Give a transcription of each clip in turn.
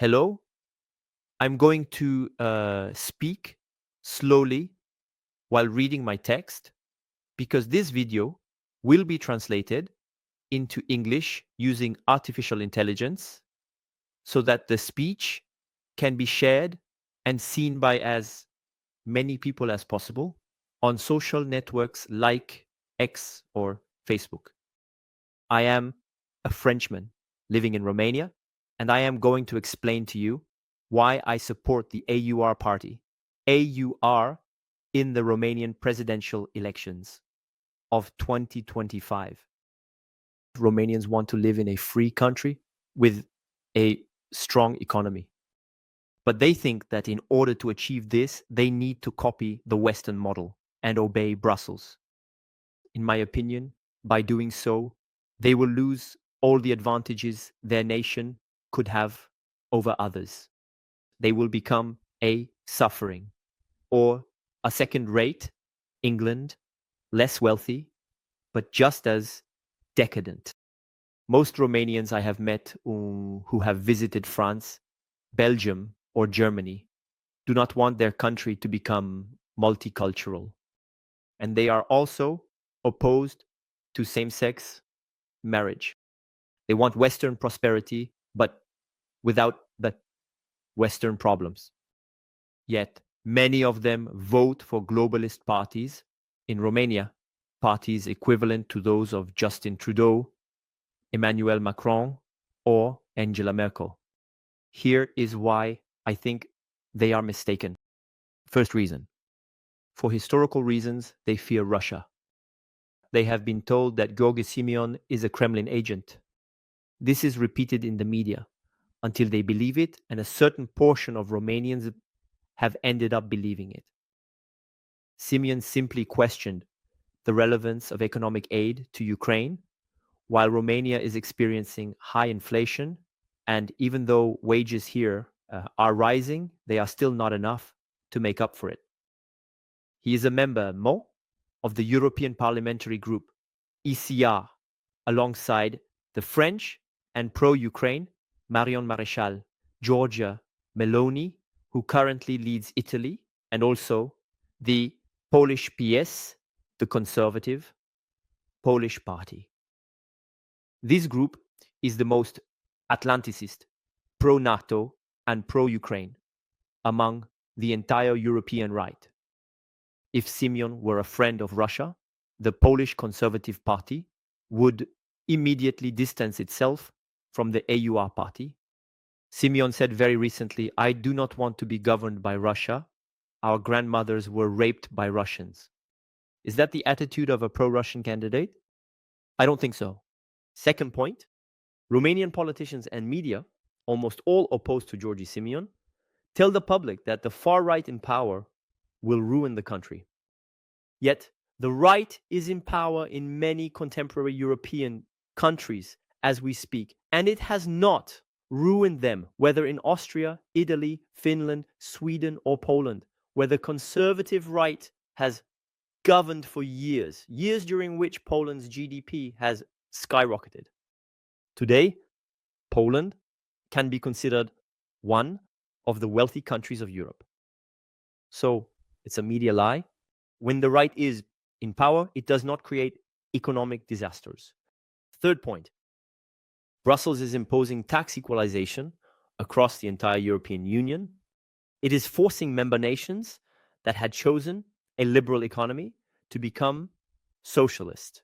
Hello, I'm going to speak slowly while reading my text because this video will be translated into English using artificial intelligence so that the speech can be shared and seen by as many people as possible on social networks like X or Facebook. I am a Frenchman living in Romania, and I am going to explain to you why I support the AUR party. AUR in the Romanian presidential elections of 2025. Romanians want to live in a free country with a strong economy. But they think that in order to achieve this, they need to copy the Western model and obey Brussels. In my opinion, by doing so, they will lose all the advantages their nation could have over others. They will become a suffering or a second rate England, less wealthy, but just as decadent. Most Romanians I have met who have visited France, Belgium, or Germany do not want their country to become multicultural. And they are also opposed to same sex marriage. They want Western prosperity, but without the Western problems. Yet, many of them vote for globalist parties in Romania, parties equivalent to those of Justin Trudeau, Emmanuel Macron, or Angela Merkel. Here is why I think they are mistaken. First reason, for historical reasons, they fear Russia. They have been told that Simion is a Kremlin agent. This is repeated in the media until they believe it, and a certain portion of Romanians have ended up believing it. Simion simply questioned the relevance of economic aid to Ukraine, while Romania is experiencing high inflation, and even though wages here are rising, they are still not enough to make up for it. He is a member, Mo, of the European Parliamentary Group, ECR, alongside the French and pro-Ukraine Marion Maréchal, Giorgia Meloni, who currently leads Italy, and also the Polish PS, the conservative Polish party. This group is the most Atlanticist, pro-NATO, and pro-Ukraine among the entire European right. If Simion were a friend of Russia, the Polish Conservative Party would immediately distance itself from the AUR party. Simion said very recently, "I do not want to be governed by Russia. Our grandmothers were raped by Russians." Is that the attitude of a pro-Russian candidate? I don't think so. Second point, Romanian politicians and media, almost all opposed to Georgi Simion, tell the public that the far right in power will ruin the country. Yet, the right is in power in many contemporary European countries as we speak, and it has not ruined them, whether in Austria, Italy, Finland, Sweden, or Poland, where the conservative right has governed for years during which Poland's GDP has skyrocketed. Today, Poland can be considered one of the wealthy countries of Europe. So it's a media lie. When the right is in power, it does not create economic disasters. Third point, Brussels is imposing tax equalization across the entire European Union. It is forcing member nations that had chosen a liberal economy to become socialist.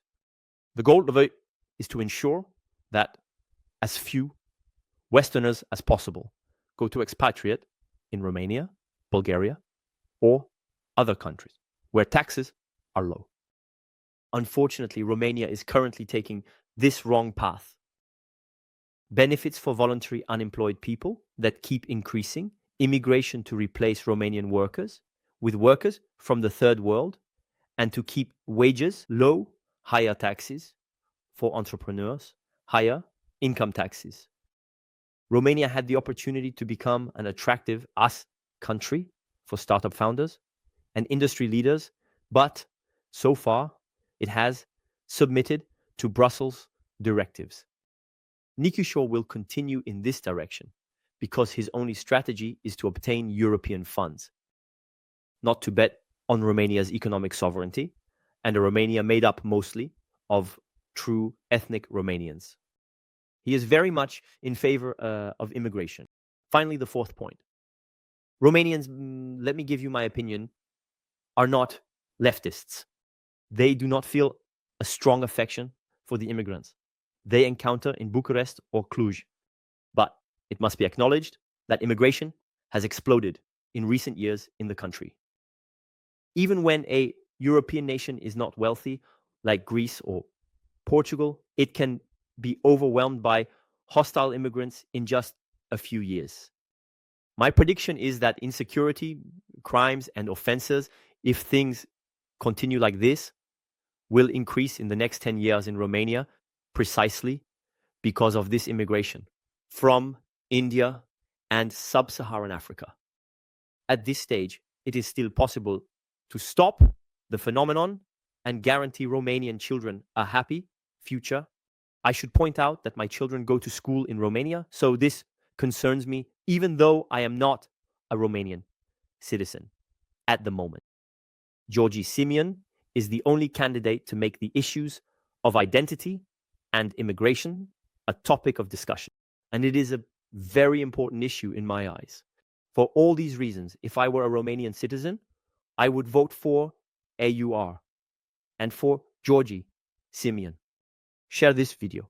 The goal of it is to ensure that as few Westerners as possible go to expatriate in Romania, Bulgaria, or other countries where taxes are low. Unfortunately, Romania is currently taking this wrong path. Benefits for voluntary unemployed people that keep increasing, immigration to replace Romanian workers with workers from the third world, and to keep wages low, higher taxes for entrepreneurs, higher income taxes. Romania had the opportunity to become an attractive country for startup founders and industry leaders, but so far it has submitted to Brussels directives. Nikusho will continue in this direction because his only strategy is to obtain European funds, not to bet on Romania's economic sovereignty and a Romania made up mostly of true ethnic Romanians. He is very much in favor of immigration. Finally, the fourth point. Romanians, let me give you my opinion, are not leftists. They do not feel a strong affection for the immigrants they encounter in Bucharest or Cluj. But it must be acknowledged that immigration has exploded in recent years in the country. Even when a European nation is not wealthy, like Greece or Portugal, it can be overwhelmed by hostile immigrants in just a few years. My prediction is that insecurity, crimes, and offenses, if things continue like this, will increase in the next 10 years in Romania precisely because of this immigration from India and sub-Saharan Africa. At this stage, it is still possible to stop the phenomenon and guarantee Romanian children a happy future. I should point out that my children go to school in Romania, so this concerns me, even though I am not a Romanian citizen at the moment. Georgi Simion is the only candidate to make the issues of identity and immigration a topic of discussion. And it is a very important issue in my eyes. For all these reasons, if I were a Romanian citizen, I would vote for AUR and for Georgi Simion. Share this video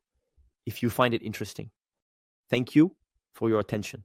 if you find it interesting. Thank you for your attention.